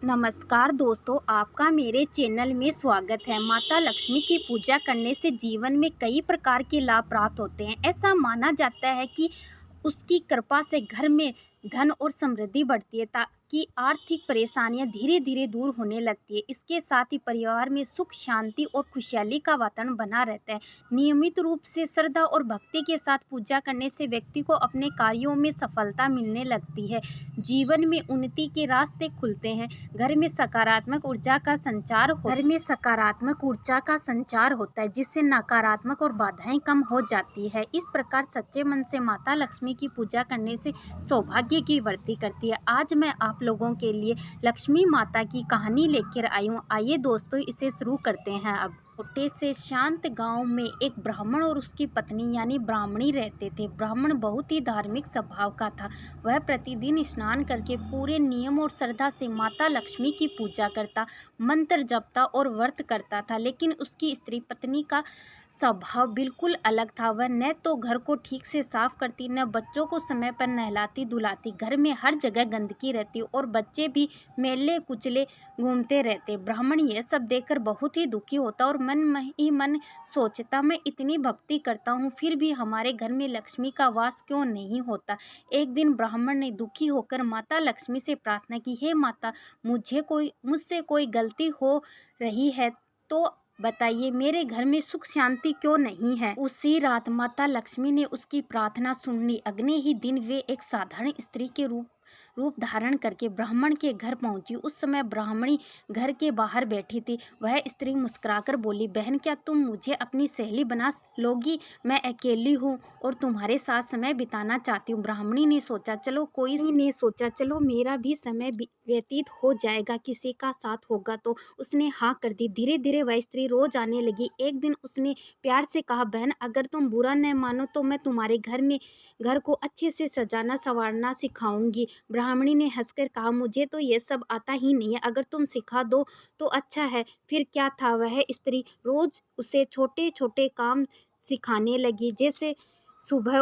नमस्कार दोस्तों, आपका मेरे चैनल में स्वागत है। माता लक्ष्मी की पूजा करने से जीवन में कई प्रकार के लाभ प्राप्त होते हैं। ऐसा माना जाता है कि उसकी कृपा से घर में धन और समृद्धि बढ़ती है, ताकि आर्थिक परेशानियां धीरे धीरे दूर होने लगती है। इसके साथ ही परिवार में सुख, शांति और खुशहाली का वातावरण बना रहता है। नियमित रूप से श्रद्धा और भक्ति के साथ पूजा करने से व्यक्ति को अपने कार्यों में सफलता मिलने लगती है, जीवन में उन्नति के रास्ते खुलते हैं। घर में सकारात्मक ऊर्जा का संचार होता है, जिससे नकारात्मक और बाधाएं कम हो जाती है। इस प्रकार सच्चे मन से माता लक्ष्मी की पूजा करने से सौभाग्य की वृद्धि करती है। आज मैं आप लोगों के लिए लक्ष्मी माता की कहानी लेकर आई हूँ। आइए दोस्तों, इसे शुरू करते हैं। अब छोटे से शांत गांव में एक ब्राह्मण और उसकी पत्नी यानी ब्राह्मणी रहते थे। ब्राह्मण बहुत ही धार्मिक स्वभाव का था। वह प्रतिदिन स्नान करके पूरे नियम और श्रद्धा से माता लक्ष्मी की पूजा करता, मंत्र जपता और व्रत करता था। लेकिन उसकी स्त्री पत्नी का स्वभाव बिल्कुल अलग था। वह न तो घर को ठीक से साफ करती, न बच्चों को समय पर नहलाती धुलाती। घर में हर जगह गंदगी रहती और बच्चे भी मेले कुचले घूमते रहते। ब्राह्मण यह सब देखकर बहुत ही दुखी होता और मन ही मन सोचता, मैं इतनी भक्ति करता हूँ, फिर भी हमारे घर में लक्ष्मी का वास क्यों नहीं होता। एक दिन ब्राह्मण ने दुखी होकर माता लक्ष्मी से प्रार्थना की, हे माता, मुझसे कोई गलती हो रही है तो बताइए, मेरे घर में सुख शांति क्यों नहीं है। उसी रात माता लक्ष्मी ने उसकी प्रार्थना सुन ली। अगले ही दिन वे एक साधारण स्त्री के रूप धारण करके ब्राह्मण के घर पहुंची। उस समय ब्राह्मणी घर के बाहर बैठी थी। वह स्त्री मुस्कुराकर बोली, बहन, क्या तुम मुझे अपनी सहेली बना लोगी? मैं अकेली हूँ और तुम्हारे साथ समय बिताना चाहती हूँ। ब्राह्मणी ने सोचा चलो मेरा भी समय व्यतीत हो जाएगा, किसी का साथ होगा तो। उसने हाँ कर दी। धीरे धीरे वह स्त्री रोज आने लगी। एक दिन उसने प्यार से कहा, बहन, अगर तुम बुरा न मानो तो मैं तुम्हारे घर को अच्छे से सजाना संवारना सिखाऊंगी। ब्राह्मणी ने हंसकर कहा, मुझे तो ये सब आता ही नहीं है, अगर तुम सिखा दो तो अच्छा है। फिर क्या था, वह स्त्री रोज उसे छोटे छोटे काम सिखाने लगी, जैसे सुबह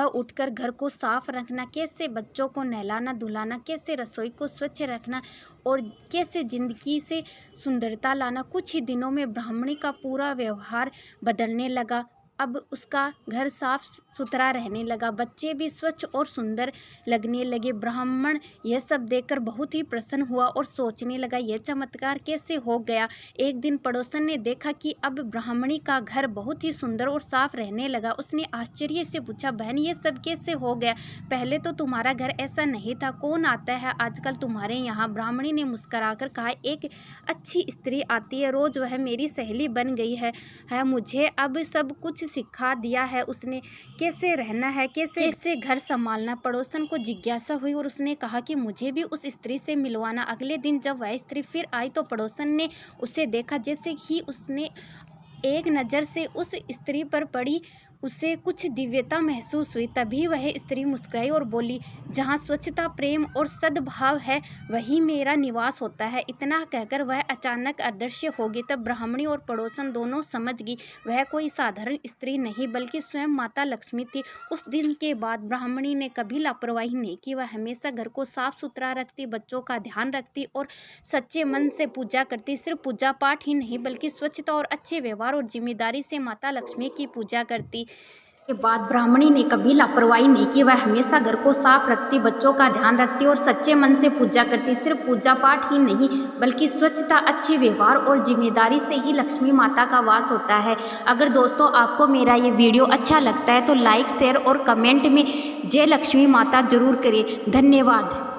उठकर घर को साफ रखना, कैसे बच्चों को नहलाना धुलाना, कैसे रसोई को स्वच्छ रखना और कैसे जिंदगी से सुंदरता लाना। कुछ ही दिनों में ब्राह्मणी का पूरा व्यवहार बदलने लगा। अब उसका घर साफ सुथरा रहने लगा, बच्चे भी स्वच्छ और सुंदर लगने लगे। ब्राह्मण यह सब देखकर बहुत ही प्रसन्न हुआ और सोचने लगा, यह चमत्कार कैसे हो गया। एक दिन पड़ोसन ने देखा कि अब ब्राह्मणी का घर बहुत ही सुंदर और साफ रहने लगा। उसने आश्चर्य से पूछा, बहन, ये सब कैसे हो गया? पहले तो तुम्हारा घर ऐसा नहीं था, कौन आता है आजकल तुम्हारे यहाँ? ब्राह्मणी ने मुस्कुराकर कहा, एक अच्छी स्त्री आती है, रोज वह मेरी सहेली बन गई है मुझे अब सब कुछ सिखा दिया है उसने, कैसे रहना है, कैसे घर संभालना। पड़ोसन को जिज्ञासा हुई और उसने कहा कि मुझे भी उस स्त्री से मिलवाना। अगले दिन जब वह स्त्री फिर आई तो पड़ोसन ने उसे देखा। जैसे ही उसने एक नज़र से उस स्त्री पर पड़ी, उसे कुछ दिव्यता महसूस हुई। तभी वह स्त्री मुस्कुराई और बोली, जहाँ स्वच्छता, प्रेम और सद्भाव है, वही मेरा निवास होता है। इतना कहकर वह अचानक अदृश्य हो गई। तब ब्राह्मणी और पड़ोसन दोनों समझ गई, वह कोई साधारण स्त्री नहीं बल्कि स्वयं माता लक्ष्मी थी। उस दिन के बाद ब्राह्मणी ने कभी लापरवाही नहीं की। वह हमेशा घर को साफ सुथरा रखती, बच्चों का ध्यान रखती और सच्चे मन से पूजा करती। सिर्फ पूजा पाठ ही नहीं बल्कि स्वच्छता और अच्छे व्यवहार और जिम्मेदारी से माता लक्ष्मी की पूजा करती। के बाद ब्राह्मणी ने कभी लापरवाही नहीं की। वह हमेशा घर को साफ रखती, बच्चों का ध्यान रखती और सच्चे मन से पूजा करती। सिर्फ पूजा पाठ ही नहीं बल्कि स्वच्छता, अच्छे व्यवहार और जिम्मेदारी से ही लक्ष्मी माता का वास होता है। अगर दोस्तों आपको मेरा ये वीडियो अच्छा लगता है तो लाइक, शेयर और कमेंट में जय लक्ष्मी माता जरूर करें। धन्यवाद।